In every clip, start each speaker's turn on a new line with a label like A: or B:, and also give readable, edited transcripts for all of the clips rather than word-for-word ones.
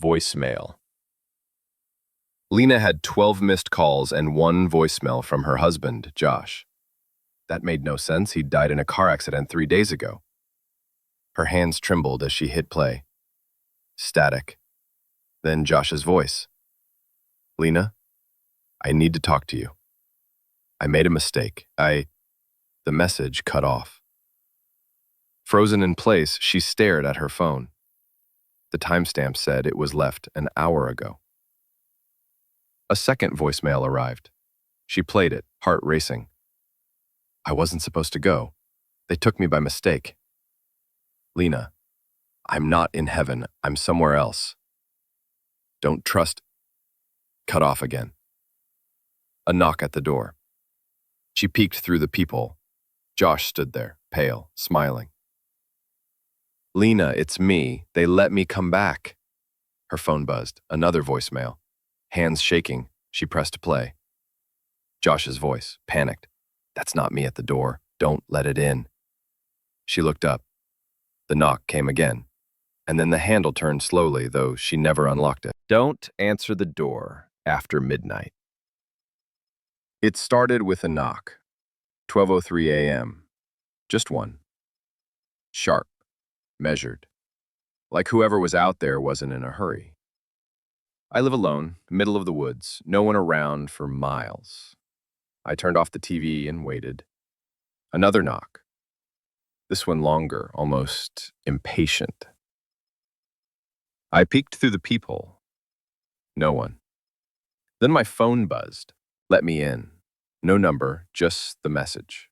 A: Voicemail. Lena had 12 missed calls and one voicemail from her husband, Josh. That made no sense. He'd died in a car accident 3 days ago. Her hands trembled as she hit play. Static. Then Josh's voice. Lena, I need to talk to you. I made a mistake. The message cut off. Frozen in place, she stared at her phone. The timestamp said it was left an hour ago. A second voicemail arrived. She played it, heart racing. I wasn't supposed to go. They took me by mistake. Lena, I'm not in heaven. I'm somewhere else. Don't trust. Cut off again. A knock at the door. She peeked through the peephole. Josh stood there, pale, smiling. Lena, it's me. They let me come back. Her phone buzzed. Another voicemail. Hands shaking, she pressed play. Josh's voice, panicked. That's not me at the door. Don't let it in. She looked up. The knock came again, and then the handle turned slowly, though she never unlocked it. Don't answer the door after midnight. It started with a knock. 12:03 a.m. Just one. Sharp. Measured. Like whoever was out there wasn't in a hurry. I live alone, middle of the woods, no one around for miles. I turned off the TV and waited. Another knock. This one longer, almost impatient. I peeked through the peephole. No one. Then my phone buzzed. Let me in. No number, just the message.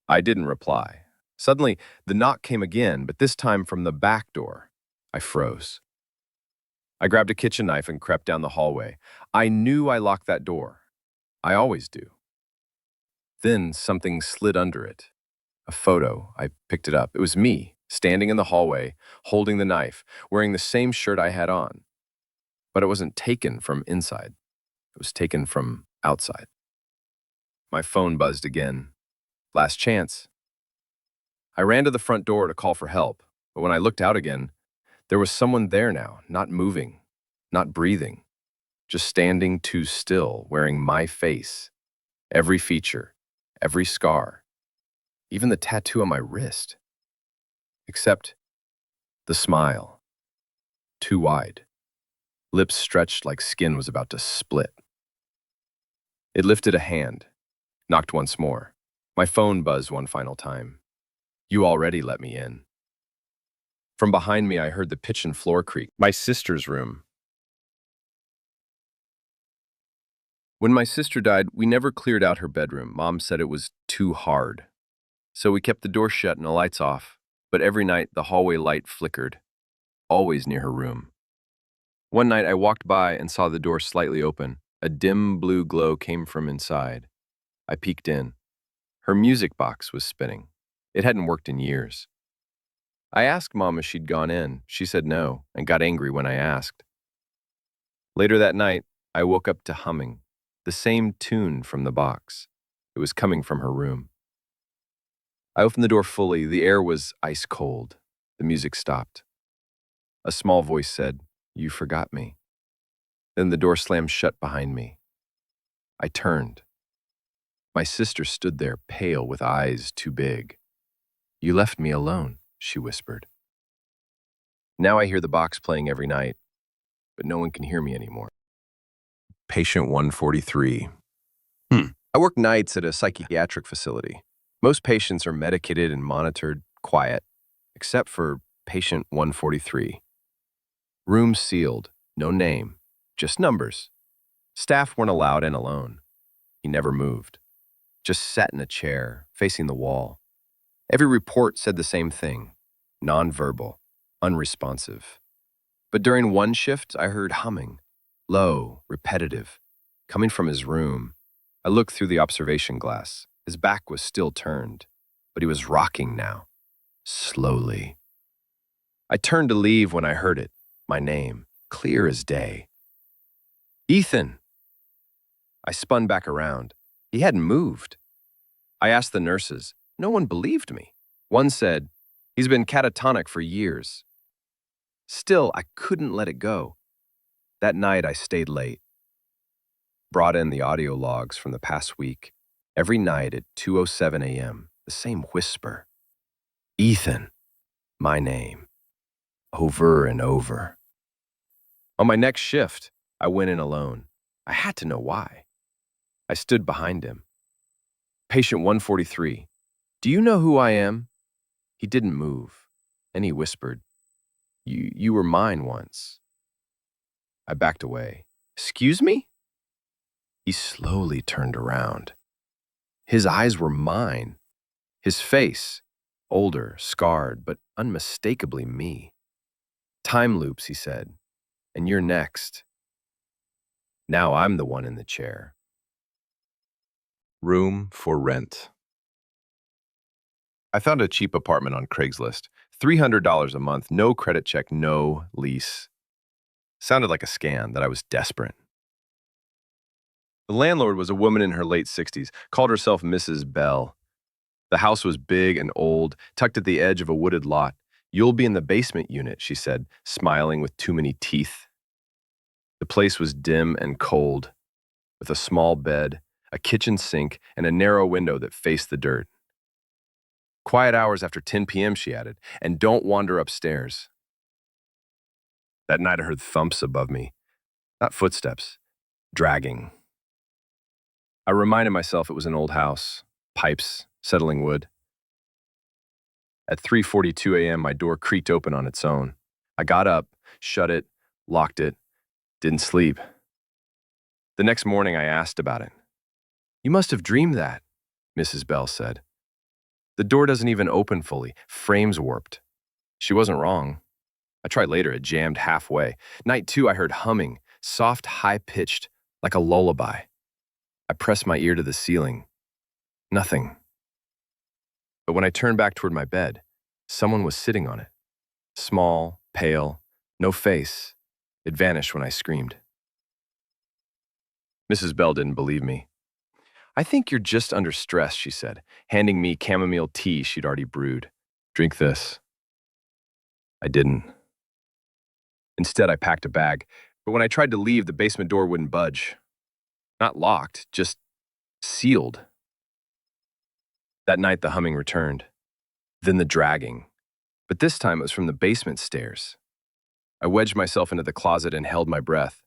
A: I didn't reply. Suddenly, the knock came again, but this time from the back door. I froze. I grabbed a kitchen knife and crept down the hallway. I knew I locked that door. I always do. Then something slid under it. A photo. I picked it up. It was me, standing in the hallway, holding the knife, wearing the same shirt I had on. But it wasn't taken from inside. It was taken from outside. My phone buzzed again. Last chance. I ran to the front door to call for help, but when I looked out again, there was someone there now, not moving, not breathing, just standing too still, wearing my face, every feature, every scar, even the tattoo on my wrist. Except the smile, too wide, lips stretched like skin was about to split. It lifted a hand, knocked once more. My phone buzzed one final time. You already let me in. From behind me, I heard the kitchen floor creak. My sister's room. When my sister died, we never cleared out her bedroom. Mom said it was too hard. So we kept the door shut and the lights off. But every night, the hallway light flickered, always near her room. One night, I walked by and saw the door slightly open. A dim blue glow came from inside. I peeked in. Her music box was spinning. It hadn't worked in years. I asked Mom if she'd gone in. She said no, and got angry when I asked. Later that night, I woke up to humming, the same tune from the box. It was coming from her room. I opened the door fully. The air was ice cold. The music stopped. A small voice said, "You forgot me." Then the door slammed shut behind me. I turned. My sister stood there, pale with eyes too big. "You left me alone," she whispered. Now I hear the box playing every night, but no one can hear me anymore. Patient 143. I work nights at a psychiatric facility. Most patients are medicated and monitored, quiet, except for patient 143. Room sealed, no name, just numbers. Staff weren't allowed in alone. He never moved, just sat in a chair, facing the wall. Every report said the same thing, nonverbal, unresponsive. But during one shift, I heard humming, low, repetitive, coming from his room. I looked through the observation glass. His back was still turned, but he was rocking now, slowly. I turned to leave when I heard it, my name, clear as day. Ethan! I spun back around. He hadn't moved. I asked the nurses. No one believed me. One said, "He's been catatonic for years." Still, I couldn't let it go. That night, I stayed late, brought in the audio logs from the past week. Every night at 2:07 a.m., the same whisper. Ethan, my name, over and over. On my next shift, I went in alone. I had to know why. I stood behind him. Patient 143, do you know who I am? He didn't move, and he whispered, You were mine once. I backed away. Excuse me? He slowly turned around. His eyes were mine. His face, older, scarred, but unmistakably me. Time loops, he said, and you're next. Now I'm the one in the chair. Room for rent. I found a cheap apartment on Craigslist. $300 a month, no credit check, no lease. Sounded like a scam that I was desperate. The landlord was a woman in her late 60s, called herself Mrs. Bell. The house was big and old, tucked at the edge of a wooded lot. You'll be in the basement unit, she said, smiling with too many teeth. The place was dim and cold, with a small bed, a kitchen sink, and a narrow window that faced the dirt. Quiet hours after 10 p.m., she added, and don't wander upstairs. That night I heard thumps above me, not footsteps, dragging. I reminded myself it was an old house, pipes, settling wood. At 3:42 a.m., my door creaked open on its own. I got up, shut it, locked it, didn't sleep. The next morning, I asked about it. You must have dreamed that, Mrs. Bell said. The door doesn't even open fully, frame's warped. She wasn't wrong. I tried later, it jammed halfway. Night 2, I heard humming, soft, high-pitched, like a lullaby. I pressed my ear to the ceiling. Nothing. But when I turned back toward my bed, someone was sitting on it. Small, pale, no face. It vanished when I screamed. Mrs. Bell didn't believe me. I think you're just under stress, she said, handing me chamomile tea she'd already brewed. Drink this. I didn't. Instead, I packed a bag, but when I tried to leave, the basement door wouldn't budge. Not locked, just sealed. That night, the humming returned. Then the dragging. But this time, it was from the basement stairs. I wedged myself into the closet and held my breath.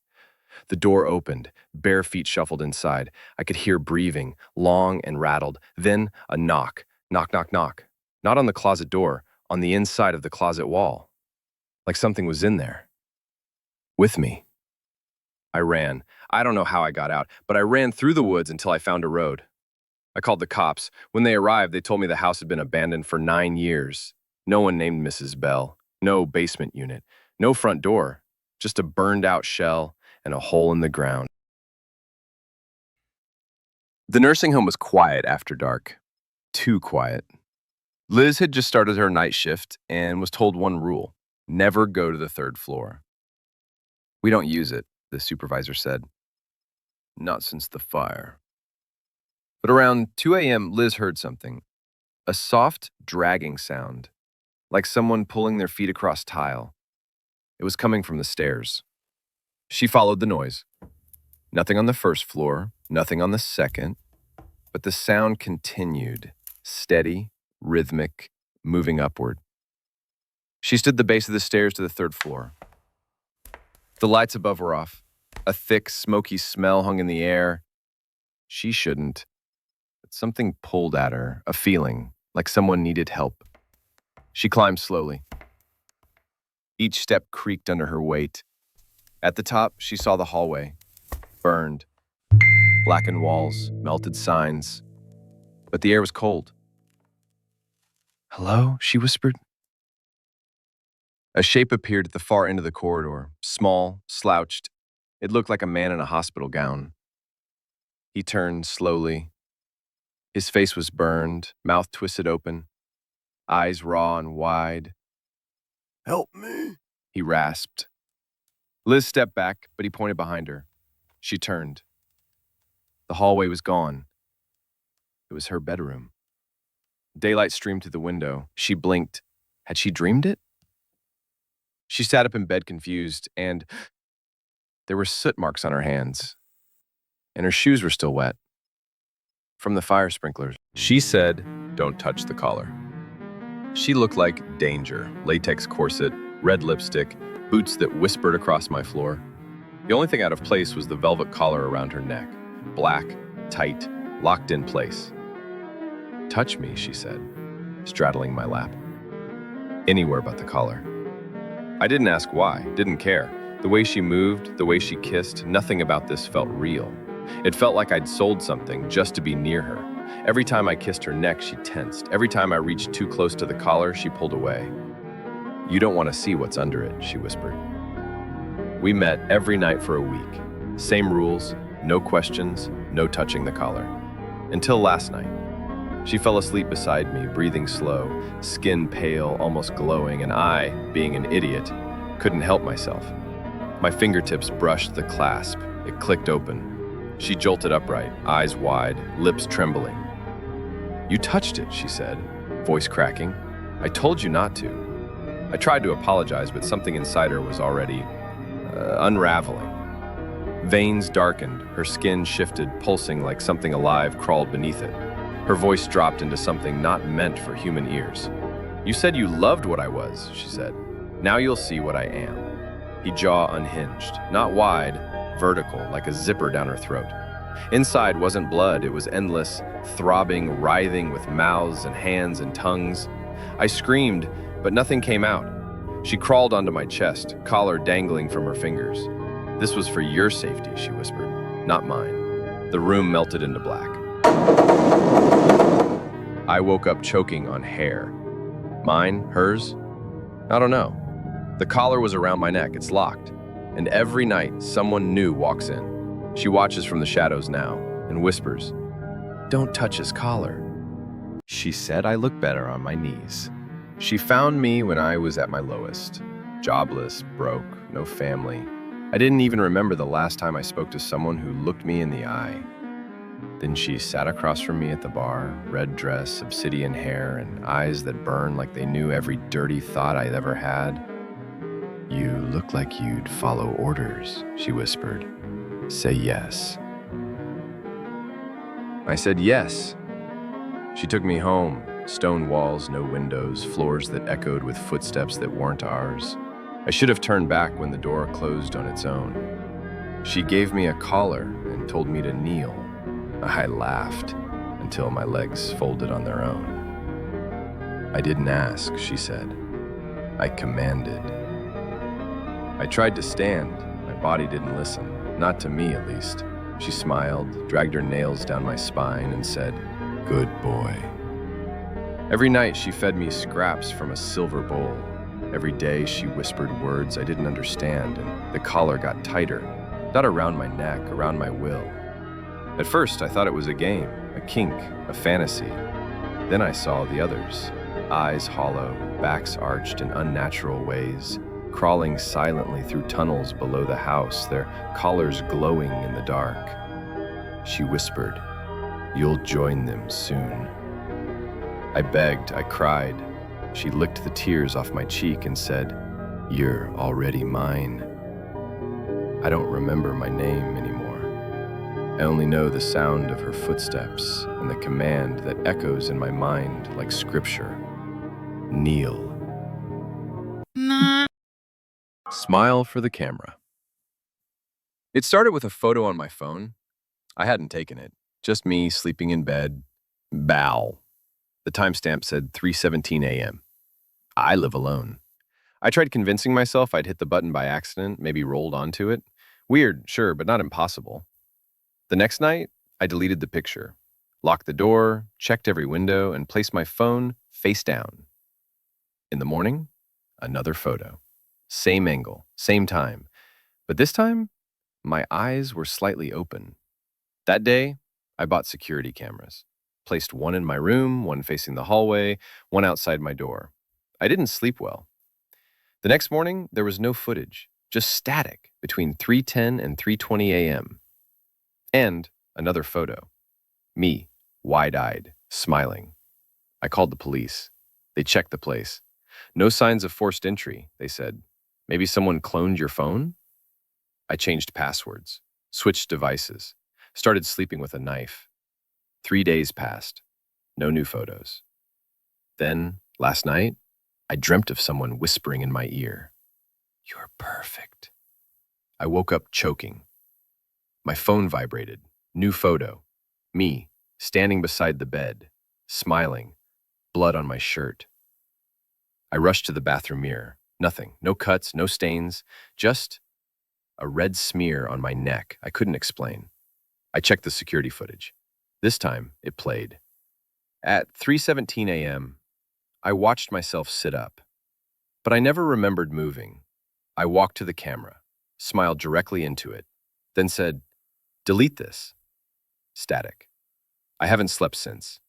A: The door opened. Bare feet shuffled inside. I could hear breathing, long and rattled. Then a knock. Knock, knock, knock. Not on the closet door, on the inside of the closet wall. Like something was in there. With me. I ran. I don't know how I got out, but I ran through the woods until I found a road. I called the cops. When they arrived, they told me the house had been abandoned for 9 years. No one named Mrs. Bell. No basement unit. No front door. Just a burned-out shell and a hole in the ground. The nursing home was quiet after dark. Too quiet. Liz had just started her night shift and was told one rule: never go to the 3rd floor. We don't use it, the supervisor said. Not since the fire. But around 2 a.m., Liz heard something. A soft, dragging sound, like someone pulling their feet across tile. It was coming from the stairs. She followed the noise. Nothing on the 1st floor, nothing on the 2nd, but the sound continued, steady, rhythmic, moving upward. She stood at the base of the stairs to the 3rd floor. The lights above were off. A thick, smoky smell hung in the air. She shouldn't. But something pulled at her, a feeling, like someone needed help. She climbed slowly. Each step creaked under her weight. At the top, she saw the hallway. Burned. Blackened walls, melted signs. But the air was cold. Hello? She whispered. A shape appeared at the far end of the corridor, small, slouched. It looked like a man in a hospital gown. He turned slowly. His face was burned, mouth twisted open, eyes raw and wide. Help me, he rasped. Liz stepped back, but he pointed behind her. She turned. The hallway was gone. It was her bedroom. Daylight streamed through the window. She blinked. Had she dreamed it? She sat up in bed confused, and there were soot marks on her hands, and her shoes were still wet from the fire sprinklers. She said, "Don't touch the collar." She looked like danger, latex corset, red lipstick, boots that whispered across my floor. The only thing out of place was the velvet collar around her neck, black, tight, locked in place. "Touch me," she said, straddling my lap. Anywhere but the collar. I didn't ask why, didn't care. The way she moved, the way she kissed, nothing about this felt real. It felt like I'd sold something just to be near her. Every time I kissed her neck, she tensed. Every time I reached too close to the collar, she pulled away. "You don't want to see what's under it," she whispered. We met every night for a week. Same rules, no questions, no touching the collar. Until last night. She fell asleep beside me, breathing slow, skin pale, almost glowing, and I, being an idiot, couldn't help myself. My fingertips brushed the clasp. It clicked open. She jolted upright, eyes wide, lips trembling. "You touched it," she said, voice cracking. "I told you not to." I tried to apologize, but something inside her was already unraveling. Veins darkened, her skin shifted, pulsing like something alive crawled beneath it. Her voice dropped into something not meant for human ears. "You said you loved what I was," she said. "Now you'll see what I am." Her jaw unhinged, not wide, vertical, like a zipper down her throat. Inside wasn't blood, it was endless, throbbing, writhing with mouths and hands and tongues. I screamed, but nothing came out. She crawled onto my chest, collar dangling from her fingers. "This was for your safety," she whispered, "not mine." The room melted into black. I woke up choking on hair. Mine? Hers? I don't know. The collar was around my neck, it's locked. And every night, someone new walks in. She watches from the shadows now and whispers, "Don't touch his collar." She said I look better on my knees. She found me when I was at my lowest. Jobless, broke, no family. I didn't even remember the last time I spoke to someone who looked me in the eye. Then she sat across from me at the bar, red dress, obsidian hair, and eyes that burned like they knew every dirty thought I'd ever had. "You look like you'd follow orders," she whispered. "Say yes." I said yes. She took me home. Stone walls, no windows, floors that echoed with footsteps that weren't ours. I should have turned back when the door closed on its own. She gave me a collar and told me to kneel. I laughed until my legs folded on their own. "I didn't ask," she said. "I commanded." I tried to stand. My body didn't listen, not to me at least. She smiled, dragged her nails down my spine, and said, "Good boy." Every night she fed me scraps from a silver bowl. Every day she whispered words I didn't understand, and the collar got tighter, not around my neck, around my will. At first I thought it was a game, a kink, a fantasy. Then I saw the others, eyes hollow, backs arched in unnatural ways, crawling silently through tunnels below the house, their collars glowing in the dark. She whispered, "You'll join them soon." I begged, I cried. She licked the tears off my cheek and said, "You're already mine." I don't remember my name anymore. I only know the sound of her footsteps and the command that echoes in my mind like scripture. Kneel. Smile for the camera. It started with a photo on my phone. I hadn't taken it. Just me sleeping in bed. Bow. The timestamp said 3:17 a.m. I live alone. I tried convincing myself I'd hit the button by accident, maybe rolled onto it. Weird, sure, but not impossible. The next night, I deleted the picture, locked the door, checked every window, and placed my phone face down. In the morning, another photo. Same angle, same time. But this time, my eyes were slightly open. That day, I bought security cameras. Placed one in my room, one facing the hallway, one outside my door. I didn't sleep well. The next morning, there was no footage, just static between 3:10 and 3:20 a.m. And another photo. Me, wide-eyed, smiling. I called the police. They checked the place. No signs of forced entry, they said. Maybe someone cloned your phone? I changed passwords, switched devices, started sleeping with a knife. 3 days passed, no new photos. Then, last night, I dreamt of someone whispering in my ear, "You're perfect." I woke up choking. My phone vibrated. New photo. Me, standing beside the bed, smiling, blood on my shirt. I rushed to the bathroom mirror. Nothing. No cuts, no stains, just a red smear on my neck I couldn't explain. I checked the security footage. This time, it played. At 3:17 a.m., I watched myself sit up, but I never remembered moving. I walked to the camera, smiled directly into it, then said, "Delete this." Static. I haven't slept since.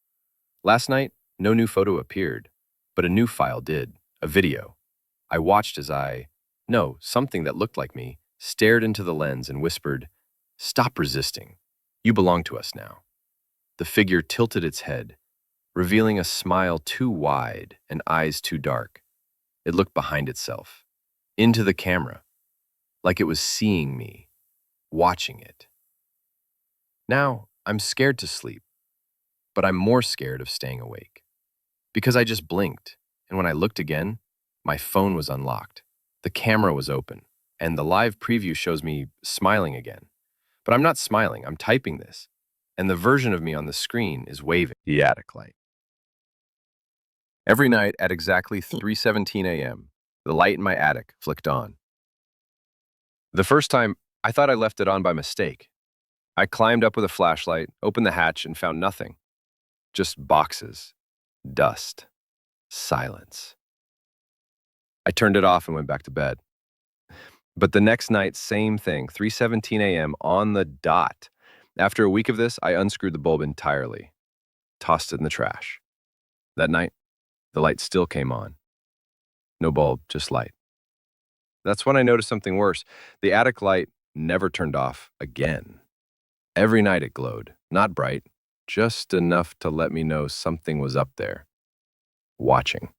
A: Last night, no new photo appeared, but a new file did, a video. I watched as something that looked like me, stared into the lens and whispered, "Stop resisting. You belong to us now." The figure tilted its head, revealing a smile too wide and eyes too dark. It looked behind itself, into the camera, like it was seeing me, watching it. Now, I'm scared to sleep, but I'm more scared of staying awake. Because I just blinked, and when I looked again, my phone was unlocked. The camera was open, and the live preview shows me smiling again. But I'm not smiling, I'm typing this, and the version of me on the screen is waving. The attic light. Every night at exactly 3:17 a.m., the light in my attic flicked on. The first time, I thought I left it on by mistake. I climbed up with a flashlight, opened the hatch, and found nothing. Just boxes, dust, silence. I turned it off and went back to bed. But the next night, same thing, 3:17 a.m. on the dot. After a week of this, I unscrewed the bulb entirely, tossed it in the trash. That night, the light still came on. No bulb, just light. That's when I noticed something worse. The attic light never turned off again. Every night it glowed, not bright, just enough to let me know something was up there, watching.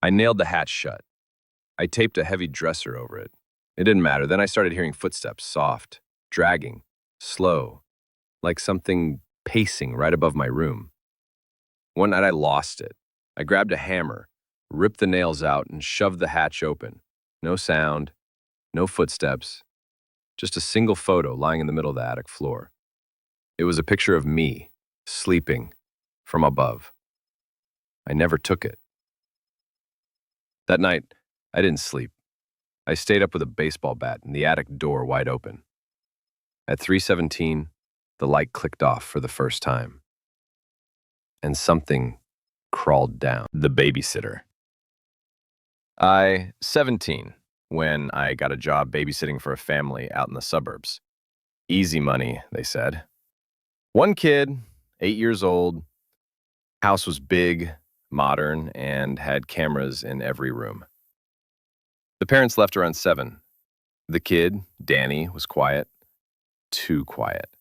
A: I nailed the hatch shut. I taped a heavy dresser over it. It didn't matter. Then I started hearing footsteps, soft, dragging, slow, like something pacing right above my room. One night I lost it. I grabbed a hammer, ripped the nails out, and shoved the hatch open. No sound, no footsteps, just a single photo lying in the middle of the attic floor. It was a picture of me, sleeping, from above. I never took it. That night, I didn't sleep. I stayed up with a baseball bat and the attic door wide open. At 3:17, the light clicked off for the first time. And something crawled down. The babysitter. 17, when I got a job babysitting for a family out in the suburbs. Easy money, they said. One kid, 8 years old. House was big, modern, and had cameras in every room. The parents left around 7. The kid, Danny, was quiet. Too quiet.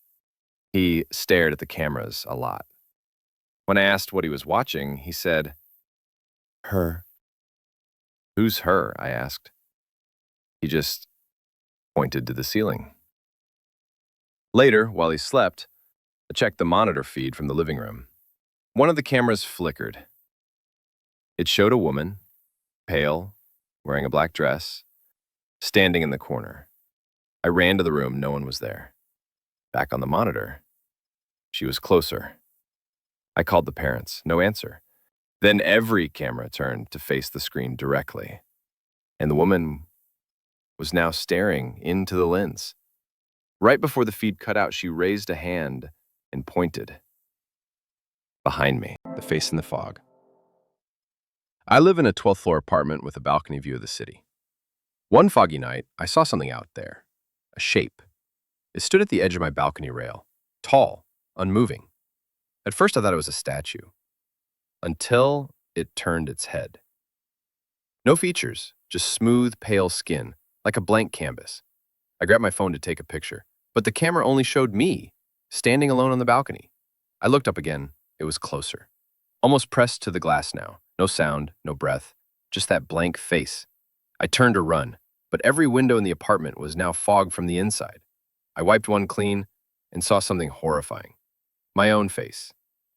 A: He stared at the cameras a lot. When I asked what he was watching, he said, "Her." "Who's her?" I asked. He just pointed to the ceiling. Later, while he slept, I checked the monitor feed from the living room. One of the cameras flickered. It showed a woman, pale, wearing a black dress, standing in the corner. I ran to the room, no one was there. Back on the monitor, she was closer. I called the parents, no answer. Then every camera turned to face the screen directly, and the woman was now staring into the lens. Right before the feed cut out, she raised a hand and pointed. Behind me, the face in the fog. I live in a 12th floor apartment with a balcony view of the city. One foggy night, I saw something out there, a shape. It stood at the edge of my balcony rail, tall, unmoving. At first I thought it was a statue, until it turned its head. No features, just smooth, pale skin, like a blank canvas. I grabbed my phone to take a picture, but the camera only showed me, standing alone on the balcony. I looked up again. It was closer, almost pressed to the glass now. No sound, no breath, just that blank face. I turned to run, but every window in the apartment was now fogged from the inside. I wiped one clean and saw something horrifying. My own face.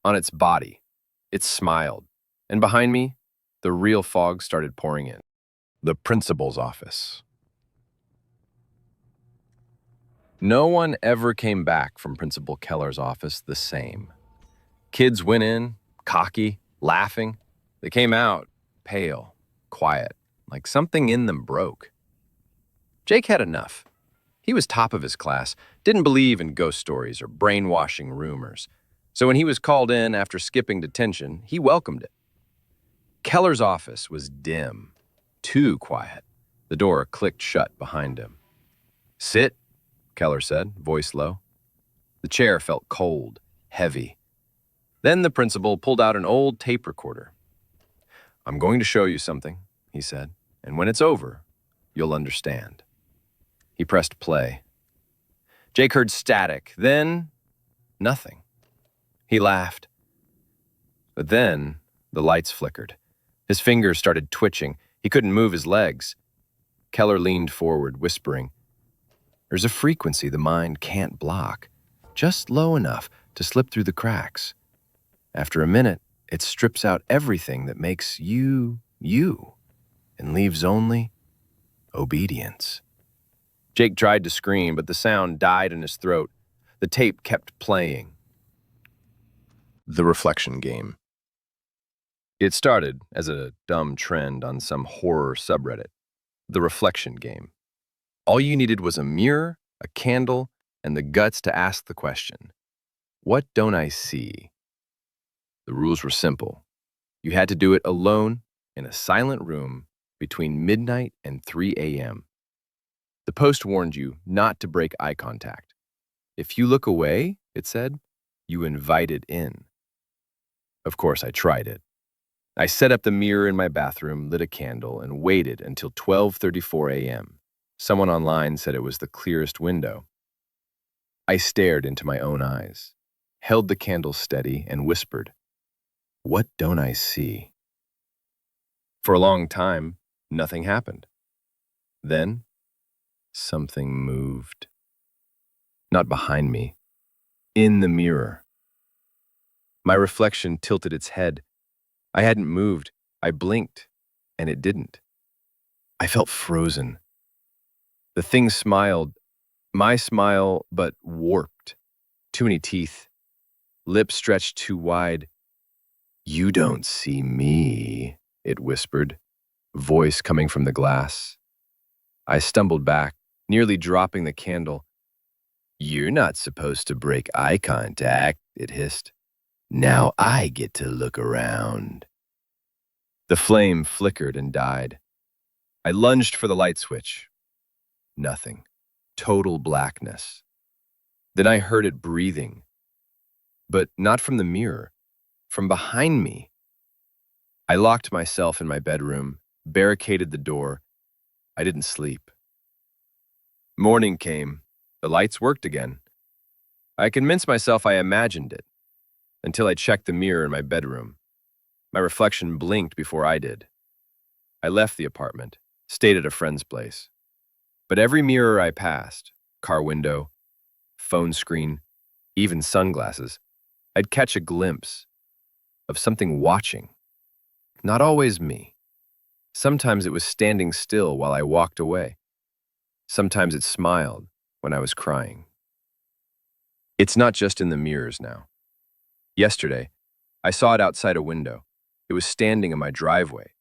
A: On its body. It smiled. And behind me, the real fog started pouring in. The principal's office. No one ever came back from Principal Keller's office the same. Kids went in, cocky, laughing. They came out, pale, quiet, like something in them broke. Jake had enough. He was top of his class, didn't believe in ghost stories or brainwashing rumors. So when he was called in after skipping detention, he welcomed it. Keller's office was dim, too quiet. The door clicked shut behind him. "Sit," Keller said, voice low. The chair felt cold, heavy. Then the principal pulled out an old tape recorder. "I'm going to show you something," he said, "and when it's over, you'll understand." He pressed play. Jake heard static, then nothing. He laughed. But then the lights flickered. His fingers started twitching. He couldn't move his legs. Keller leaned forward, whispering, "There's a frequency the mind can't block, just low enough to slip through the cracks. After a minute, it strips out everything that makes you, you, and leaves only obedience." Jake tried to scream, but the sound died in his throat. The tape kept playing. The reflection game. It started as a dumb trend on some horror subreddit. The reflection game. All you needed was a mirror, a candle, and the guts to ask the question, "What don't I see?" The rules were simple. You had to do it alone in a silent room between midnight and 3 a.m. The post warned you not to break eye contact. If you look away, it said, you invite it in. Of course, I tried it. I set up the mirror in my bathroom, lit a candle, and waited until 12:34 a.m. Someone online said it was the clearest window. I stared into my own eyes, held the candle steady, and whispered, "What don't I see?" For a long time, nothing happened. Then, something moved. Not behind me, in the mirror. My reflection tilted its head. I hadn't moved. I blinked, and it didn't. I felt frozen. The thing smiled, my smile, but warped. Too many teeth, lips stretched too wide. "You don't see me," it whispered, voice coming from the glass. I stumbled back, nearly dropping the candle. "You're not supposed to break eye contact," it hissed. "Now I get to look around." The flame flickered and died. I lunged for the light switch. Nothing. Total blackness. Then I heard it breathing. But not from the mirror. From behind me. I locked myself in my bedroom, barricaded the door. I didn't sleep. Morning came. The lights worked again. I convinced myself I imagined it, until I checked the mirror in my bedroom. My reflection blinked before I did. I left the apartment, stayed at a friend's place. But every mirror I passed, car window, phone screen, even sunglasses, I'd catch a glimpse of something watching. Not always me. Sometimes it was standing still while I walked away. Sometimes it smiled when I was crying. It's not just in the mirrors now. Yesterday, I saw it outside a window. It was standing in my driveway.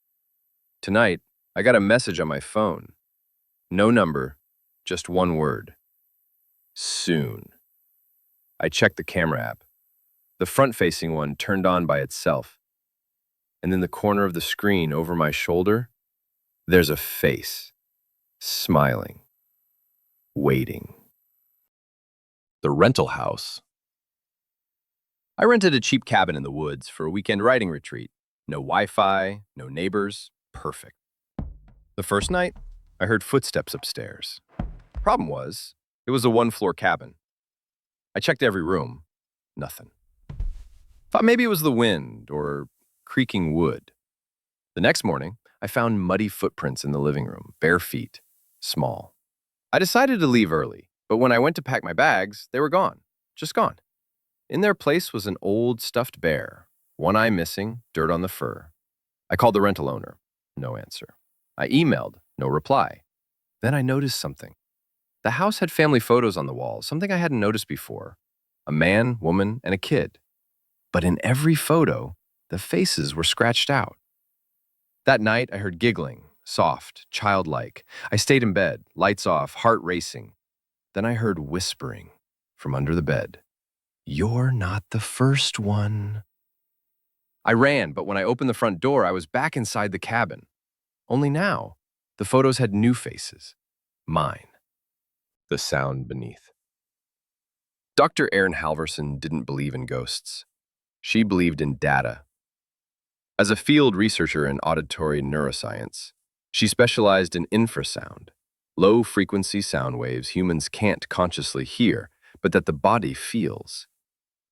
A: Tonight, I got a message on my phone. No number, just one word. Soon. I checked the camera app. The front-facing one turned on by itself. And in the corner of the screen over my shoulder, there's a face, smiling, waiting. The rental house. I rented a cheap cabin in the woods for a weekend writing retreat. No Wi-Fi, no neighbors, perfect. The first night, I heard footsteps upstairs. Problem was, it was a one-floor cabin. I checked every room, nothing. Thought maybe it was the wind or creaking wood. The next morning, I found muddy footprints in the living room, bare feet, small. I decided to leave early, but when I went to pack my bags, they were gone. Just gone. In their place was an old stuffed bear, one eye missing, dirt on the fur. I called the rental owner. No answer. I emailed. No reply. Then I noticed something. The house had family photos on the walls, something I hadn't noticed before. A man, woman, and a kid. But in every photo, the faces were scratched out. That night, I heard giggling, soft, childlike. I stayed in bed, lights off, heart racing. Then I heard whispering from under the bed. "You're not the first one." I ran, but when I opened the front door, I was back inside the cabin. Only now, the photos had new faces. Mine. The sound beneath. Dr. Erin Halverson didn't believe in ghosts. She believed in data. As a field researcher in auditory neuroscience, she specialized in infrasound, low-frequency sound waves humans can't consciously hear, but that the body feels.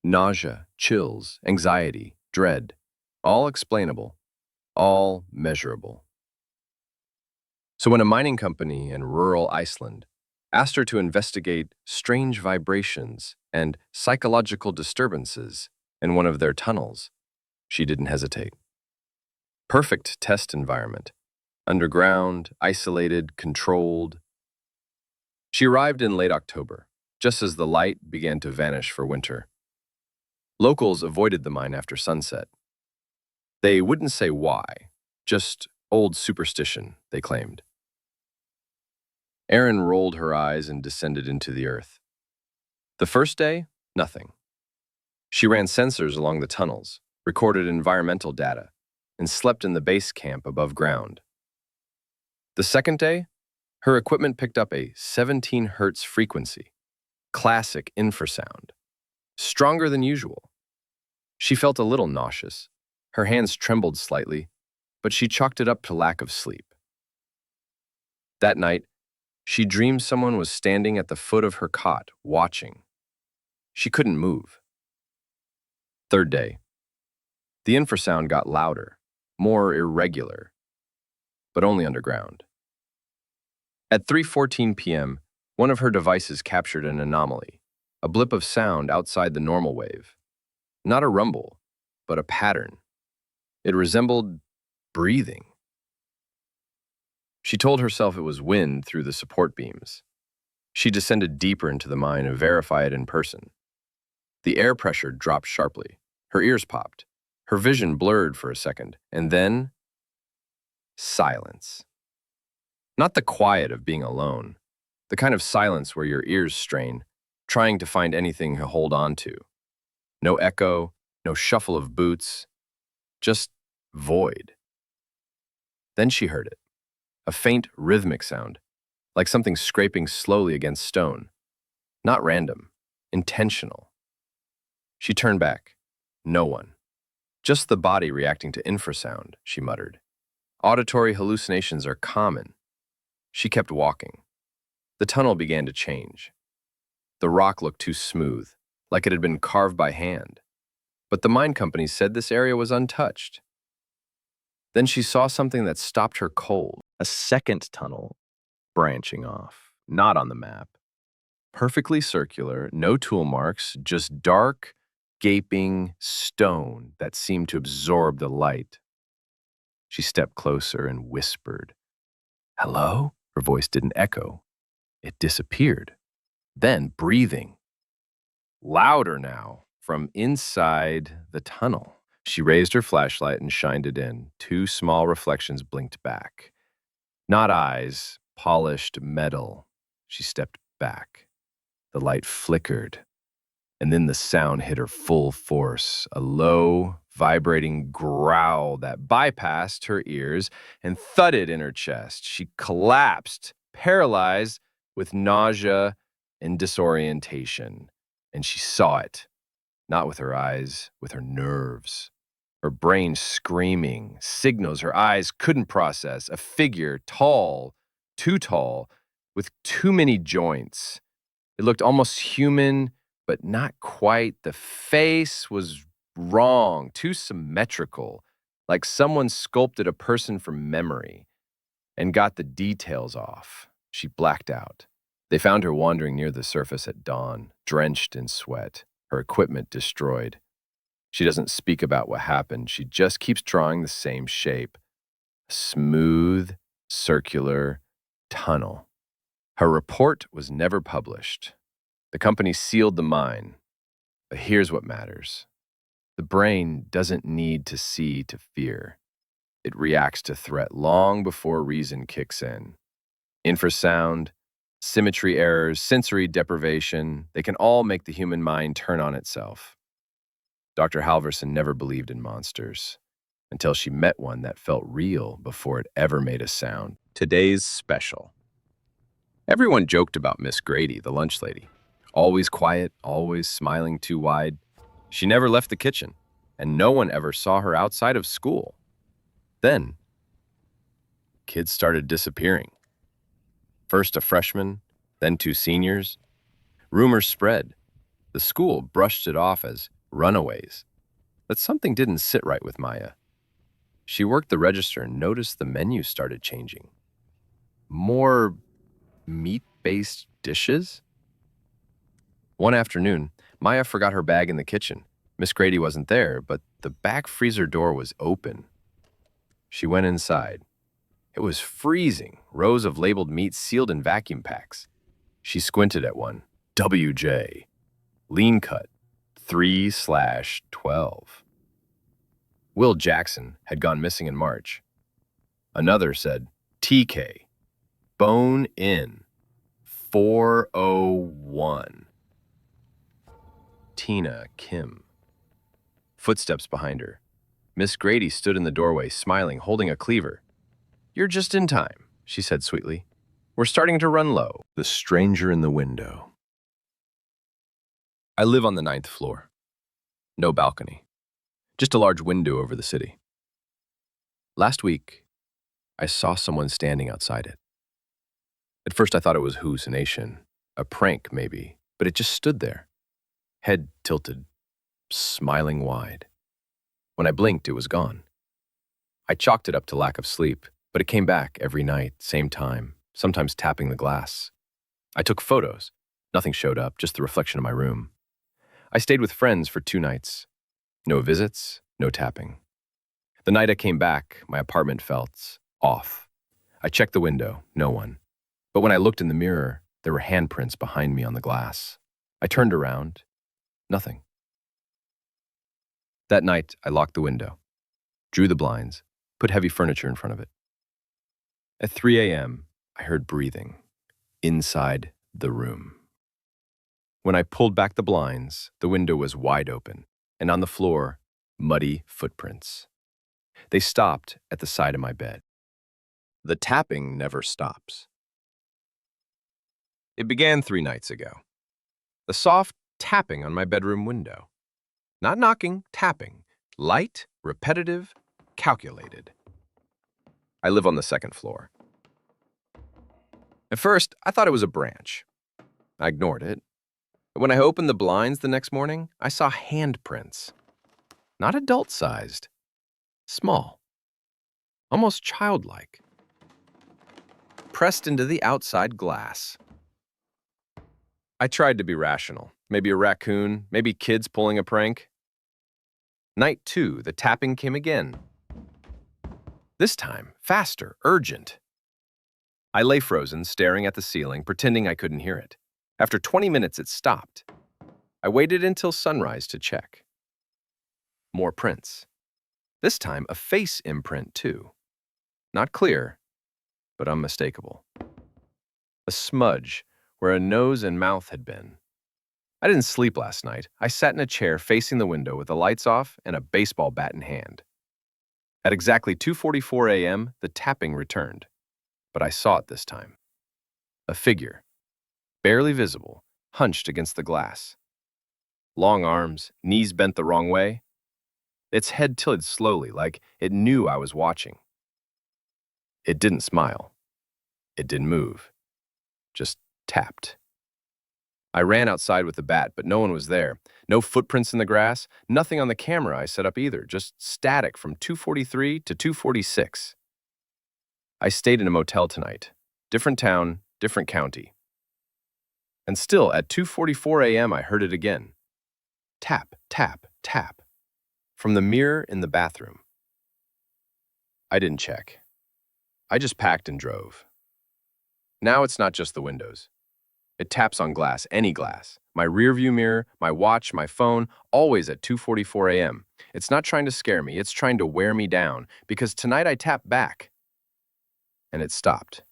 A: Nausea, chills, anxiety, dread, all explainable, all measurable. So when a mining company in rural Iceland asked her to investigate strange vibrations and psychological disturbances in one of their tunnels, she didn't hesitate. Perfect test environment. Underground, isolated, controlled. She arrived in late October, just as the light began to vanish for winter. Locals avoided the mine after sunset. They wouldn't say why, just old superstition, they claimed. Erin rolled her eyes and descended into the earth. The first day, nothing. She ran sensors along the tunnels, recorded environmental data, and slept in the base camp above ground. The second day, her equipment picked up a 17 hertz frequency, classic infrasound, stronger than usual. She felt a little nauseous. Her hands trembled slightly, but she chalked it up to lack of sleep. That night, she dreamed someone was standing at the foot of her cot, watching. She couldn't move. Third day, the infrasound got louder, more irregular, but only underground. At 3:14 p.m., one of her devices captured an anomaly, a blip of sound outside the normal wave. Not a rumble, but a pattern. It resembled breathing. She told herself it was wind through the support beams. She descended deeper into the mine and verified it in person. The air pressure dropped sharply. Her ears popped. Her vision blurred for a second, and then silence. Not the quiet of being alone, the kind of silence where your ears strain, trying to find anything to hold on to. No echo, no shuffle of boots, just void. Then she heard it, a faint rhythmic sound, like something scraping slowly against stone. Not random, intentional. She turned back. No one. Just the body reacting to infrasound, she muttered. Auditory hallucinations are common. She kept walking. The tunnel began to change. The rock looked too smooth, like it had been carved by hand. But the mine company said this area was untouched. Then she saw something that stopped her cold. A second tunnel, branching off, not on the map. Perfectly circular, no tool marks, just dark, gaping stone that seemed to absorb the light. She stepped closer and whispered, "Hello?" Her voice didn't echo. It disappeared. Then breathing. Louder now, from inside the tunnel. She raised her flashlight and shined it in. Two small reflections blinked back. Not eyes, polished metal. She stepped back. The light flickered, and then the sound hit her full force, a low, vibrating growl that bypassed her ears and thudded in her chest. She collapsed, paralyzed with nausea and disorientation, and she saw it, not with her eyes, with her nerves. Her brain screaming, signals her eyes couldn't process, a figure, tall, too tall, with too many joints. It looked almost human, but not quite. The face was wrong, too symmetrical. like someone sculpted a person from memory and got the details off. She blacked out. They found her wandering near the surface at dawn, drenched in sweat, her equipment destroyed. She doesn't speak about what happened. She just keeps drawing the same shape. Smooth, circular tunnel. Her report was never published. The company sealed the mine. But here's what matters. The brain doesn't need to see to fear. It reacts to threat long before reason kicks in. Infrasound, symmetry errors, sensory deprivation, they can all make the human mind turn on itself. Dr. Halverson never believed in monsters until she met one that felt real before it ever made a sound. Today's special. Everyone joked about Miss Grady, the lunch lady. Always quiet, always smiling too wide. She never left the kitchen, and no one ever saw her outside of school. Then, kids started disappearing. First a freshman, then two seniors. Rumors spread. The school brushed it off as runaways. But something didn't sit right with Maya. She worked the register and noticed the menu started changing. More meat-based dishes? One afternoon, Maya forgot her bag in the kitchen. Miss Grady wasn't there, but the back freezer door was open. She went inside. It was freezing, rows of labeled meats sealed in vacuum packs. She squinted at one. WJ. Lean cut. 3/12. Will Jackson had gone missing in March. Another said, TK. Bone in. 401. Tina Kim. Footsteps behind her. Miss Grady stood in the doorway, smiling, holding a cleaver. You're just in time, she said sweetly. We're starting to run low. The stranger in the window. I live on the 9th floor. No balcony. Just a large window over the city. Last week, I saw someone standing outside it. At first I thought it was hallucination, a prank maybe, but it just stood there, head tilted, smiling wide. When I blinked, it was gone. I chalked it up to lack of sleep, but it came back every night, same time, sometimes tapping the glass. I took photos. Nothing showed up, just the reflection of my room. I stayed with friends for 2 nights. No visits, no tapping. The night I came back, my apartment felt off. I checked the window, no one. But when I looked in the mirror, there were handprints behind me on the glass. I turned around, nothing. That night, I locked the window, drew the blinds, put heavy furniture in front of it. At 3 a.m., I heard breathing inside the room. When I pulled back the blinds, the window was wide open, and on the floor, muddy footprints. They stopped at the side of my bed. The tapping never stops. It began 3 nights ago. The soft tapping on my bedroom window. Not knocking, tapping. Light, repetitive, calculated. I live on the 2nd floor. At first, I thought it was a branch. I ignored it. But when I opened the blinds the next morning, I saw handprints. Not adult-sized. Small. Almost childlike. Pressed into the outside glass. I tried to be rational. Maybe a raccoon, maybe kids pulling a prank. Night 2, the tapping came again. This time, faster, urgent. I lay frozen, staring at the ceiling, pretending I couldn't hear it. After 20 minutes, it stopped. I waited until sunrise to check. More prints. This time, a face imprint, too. Not clear, but unmistakable. A smudge where a nose and mouth had been. I didn't sleep last night. I sat in a chair facing the window with the lights off and a baseball bat in hand. At exactly 2:44 a.m., the tapping returned. But I saw it this time. A figure, barely visible, hunched against the glass. Long arms, knees bent the wrong way. Its head tilted slowly, like it knew I was watching. It didn't smile. It didn't move. Just tapped. I ran outside with the bat, but no one was there. No footprints in the grass, nothing on the camera I set up either, just static from 2:43 to 2:46. I stayed in a motel tonight. Different town, different county. And still, at 2:44 a.m., I heard it again. Tap, tap, tap. From the mirror in the bathroom. I didn't check. I just packed and drove. Now it's not just the windows. It taps on glass, any glass. My rearview mirror, my watch, my phone, always at 2:44 a.m. It's not trying to scare me, it's trying to wear me down, because tonight I tapped back. And it stopped.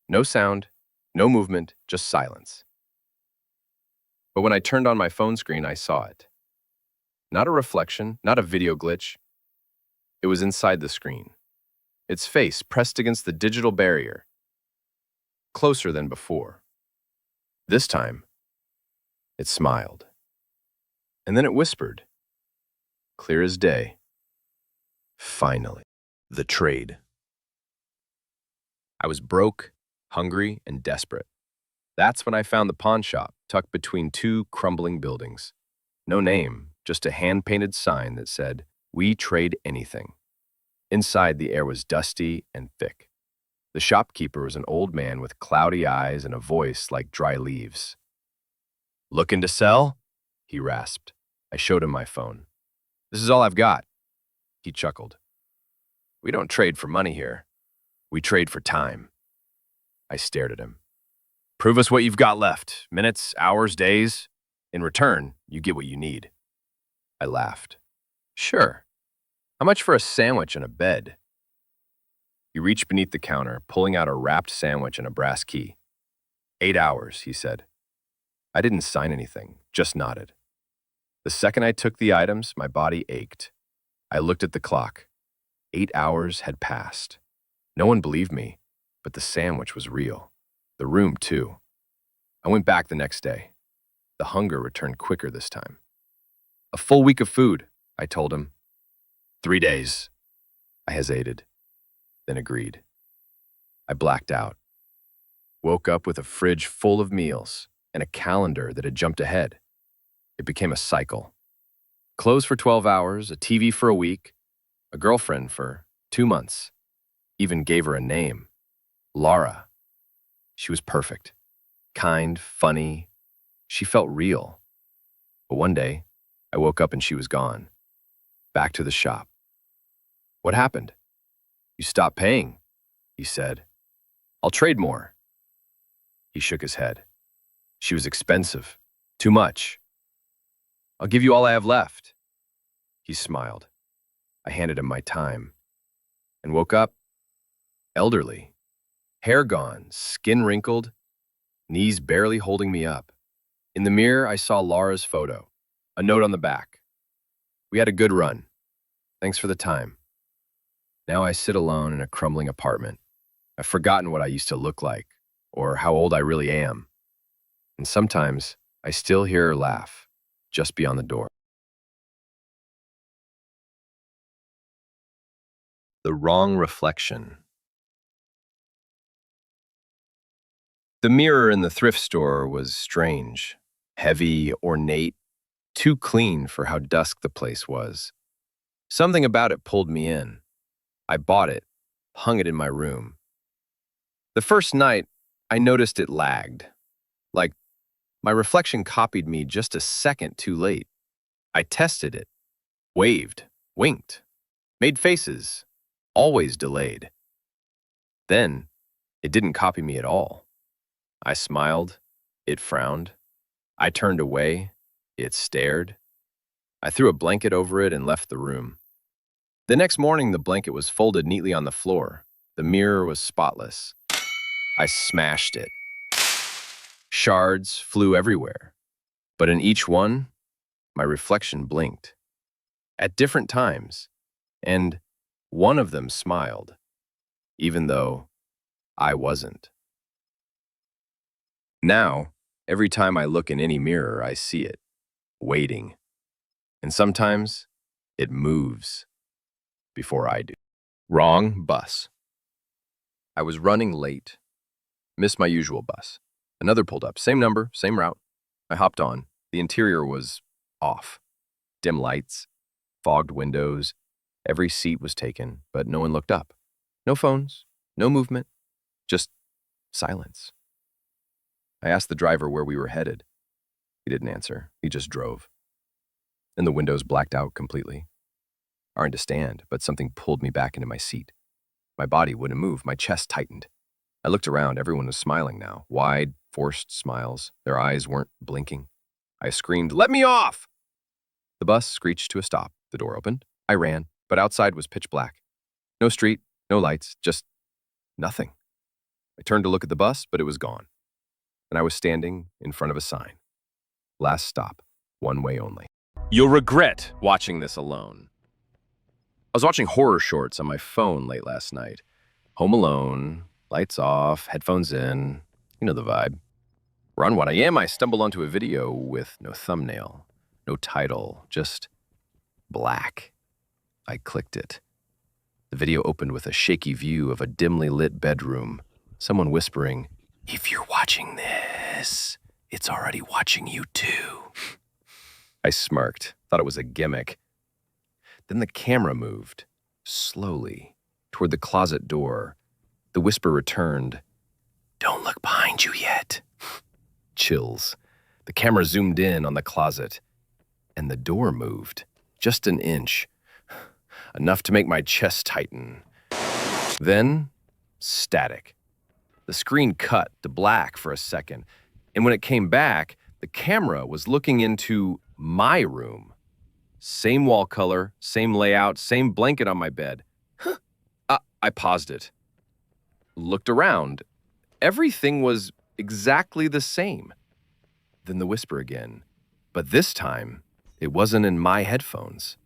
A: No sound, no movement, just silence. But when I turned on my phone screen, I saw it. Not a reflection, not a video glitch. It was inside the screen. Its face pressed against the digital barrier. Closer than before. This time, it smiled. And then it whispered, clear as day. Finally. The trade. I was broke, hungry, and desperate. That's when I found the pawn shop, tucked between two crumbling buildings. No name, just a hand-painted sign that said, "We trade anything." Inside, the air was dusty and thick. The shopkeeper was an old man with cloudy eyes and a voice like dry leaves. "Looking to sell?" he rasped. I showed him my phone. "This is all I've got." He chuckled. "We don't trade for money here. We trade for time." I stared at him. "Prove us what you've got left. Minutes, hours, days. In return, you get what you need." I laughed. "Sure. How much for a sandwich and a bed?" He reached beneath the counter, pulling out a wrapped sandwich and a brass key. 8 hours, he said. I didn't sign anything, just nodded. The second I took the items, my body ached. I looked at the clock. 8 hours had passed. No one believed me, but the sandwich was real. The room, too. I went back the next day. The hunger returned quicker this time. "A full week of food," I told him. 3 days. I hesitated, then agreed. I blacked out. Woke up with a fridge full of meals and a calendar that had jumped ahead. It became a cycle. Clothes for 12 hours, a TV for a week, a girlfriend for 2 months. Even gave her a name. Laura. She was perfect. Kind, funny. She felt real. But one day, I woke up and she was gone. Back to the shop. "What happened?" "You stopped paying," he said. "I'll trade more." He shook his head. "She was expensive. Too much." "I'll give you all I have left." He smiled. I handed him my time and woke up elderly. Hair gone, skin wrinkled, knees barely holding me up. In the mirror, I saw Laura's photo, a note on the back. "We had a good run. Thanks for the time." Now I sit alone in a crumbling apartment. I've forgotten what I used to look like, or how old I really am. And sometimes I still hear her laugh, just beyond the door. The wrong reflection. The mirror in the thrift store was strange, heavy, ornate, too clean for how dusk the place was. Something about it pulled me in. I bought it, hung it in my room. The first night, I noticed it lagged. Like, my reflection copied me just a second too late. I tested it, waved, winked, made faces, always delayed. Then, it didn't copy me at all. I smiled, it frowned. I turned away, it stared. I threw a blanket over it and left the room. The next morning, the blanket was folded neatly on the floor. The mirror was spotless. I smashed it. Shards flew everywhere, but in each one, my reflection blinked. At different times, and one of them smiled, even though I wasn't. Now, every time I look in any mirror, I see it, waiting. And sometimes, it moves before I do. Wrong bus. I was running late. Missed my usual bus. Another pulled up. Same number, same route. I hopped on. The interior was off. Dim lights, fogged windows. Every seat was taken, but no one looked up. No phones, no movement, just silence. I asked the driver where we were headed. He didn't answer. He just drove. And the windows blacked out completely. I ran to stand, but something pulled me back into my seat. My body wouldn't move. My chest tightened. I looked around. Everyone was smiling now. Wide, forced smiles. Their eyes weren't blinking. I screamed, "Let me off!" The bus screeched to a stop. The door opened. I ran, but outside was pitch black. No street, no lights, just nothing. I turned to look at the bus, but it was gone. And I was standing in front of a sign. Last stop, one way only. You'll regret watching this alone. I was watching horror shorts on my phone late last night. Home alone, lights off, headphones in. You know the vibe. Run What I Am, I stumbled onto a video with no thumbnail, no title, just black. I clicked it. The video opened with a shaky view of a dimly lit bedroom. Someone whispering, "If you're watching this, it's already watching you too." I smirked, thought it was a gimmick. Then the camera moved, slowly, toward the closet door. The whisper returned, "Don't look behind you yet." Chills. The camera zoomed in on the closet, and the door moved, just an inch, enough to make my chest tighten. Then, static. The screen cut to black for a second, and when it came back, the camera was looking into my room. Same wall color, same layout, same blanket on my bed. I paused it. Looked around. Everything was exactly the same. Then the whisper again. But this time, it wasn't in my headphones.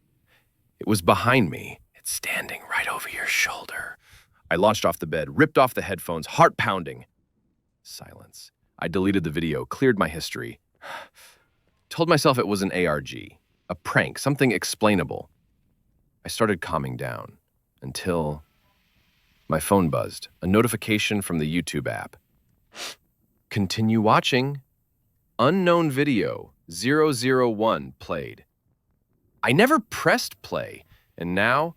A: It was behind me. It's standing right over your shoulder. I launched off the bed, ripped off the headphones, heart pounding. Silence. I deleted the video, cleared my history. Told myself it was an ARG, a prank, something explainable. I started calming down until my phone buzzed, a notification from the YouTube app. Continue watching. Unknown video 001 played. I never pressed play, and now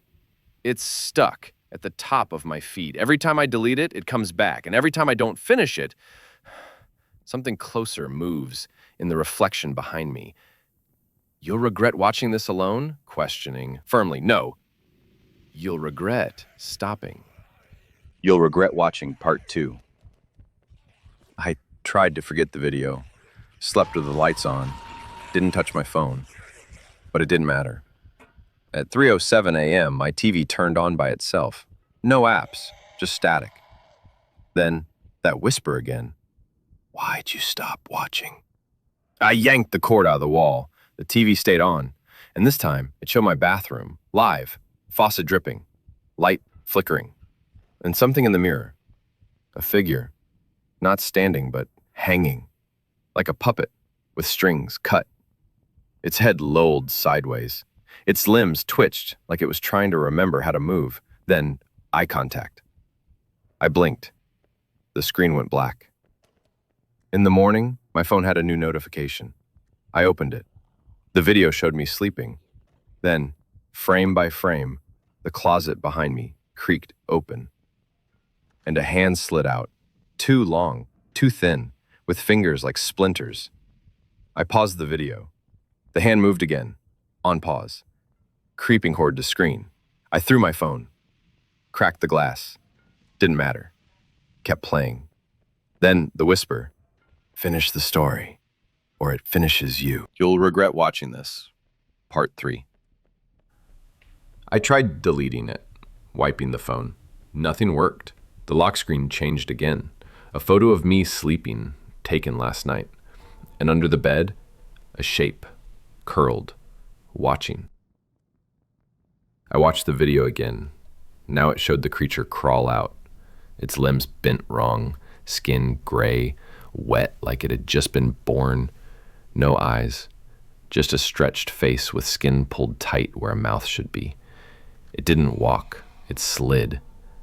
A: it's stuck at the top of my feed. Every time I delete it, it comes back, and every time I don't finish it, something closer moves in the reflection behind me. You'll regret watching this alone? Questioning. Firmly, no. You'll regret stopping. You'll regret watching part 2. I tried to forget the video, slept with the lights on, didn't touch my phone, but it didn't matter. At 3:07 a.m., my TV turned on by itself. No apps, just static. Then, that whisper again. Why'd you stop watching? I yanked the cord out of the wall. The TV stayed on, and this time, it showed my bathroom, live, faucet dripping, light flickering, and something in the mirror. A figure, not standing, but hanging, like a puppet with strings cut. Its head lolled sideways. Its limbs twitched like it was trying to remember how to move. Then, eye contact. I blinked. The screen went black. In the morning, my phone had a new notification. I opened it. The video showed me sleeping. Then, frame by frame, the closet behind me creaked open. And a hand slid out, too long, too thin, with fingers like splinters. I paused the video. The hand moved again, on pause, creeping toward the screen. I threw my phone, cracked the glass. Didn't matter. Kept playing. Then the whisper, finish the story, or it finishes you. You'll regret watching this. Part 3. I tried deleting it, wiping the phone. Nothing worked. The lock screen changed again. A photo of me sleeping, taken last night. And under the bed, a shape, curled, watching. I watched the video again. Now it showed the creature crawl out. Its limbs bent wrong, skin gray, wet like it had just been born. No eyes, just a stretched face with skin pulled tight where a mouth should be. It didn't walk, it slid,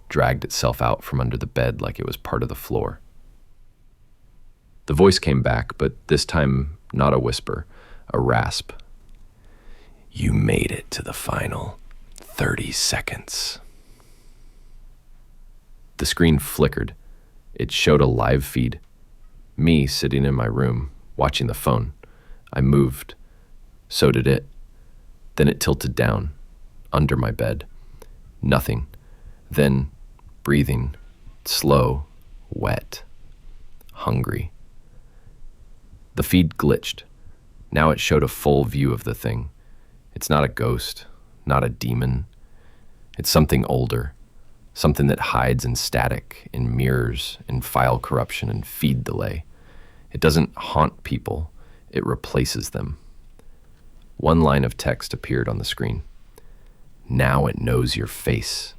A: dragged itself out from under the bed like it was part of the floor. The voice came back, but this time not a whisper, a rasp. You made it to the final 30 seconds. The screen flickered. It showed a live feed. Me sitting in my room, watching the phone. I moved. So did it. Then it tilted down, under my bed. Nothing. Then, breathing, slow, wet, hungry. The feed glitched. Now it showed a full view of the thing. It's not a ghost, not a demon. It's something older, something that hides in static, in mirrors, in file corruption and feed delay. It doesn't haunt people, it replaces them. One line of text appeared on the screen. Now it knows your face.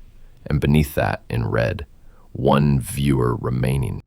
A: And beneath that, in red, one viewer remaining.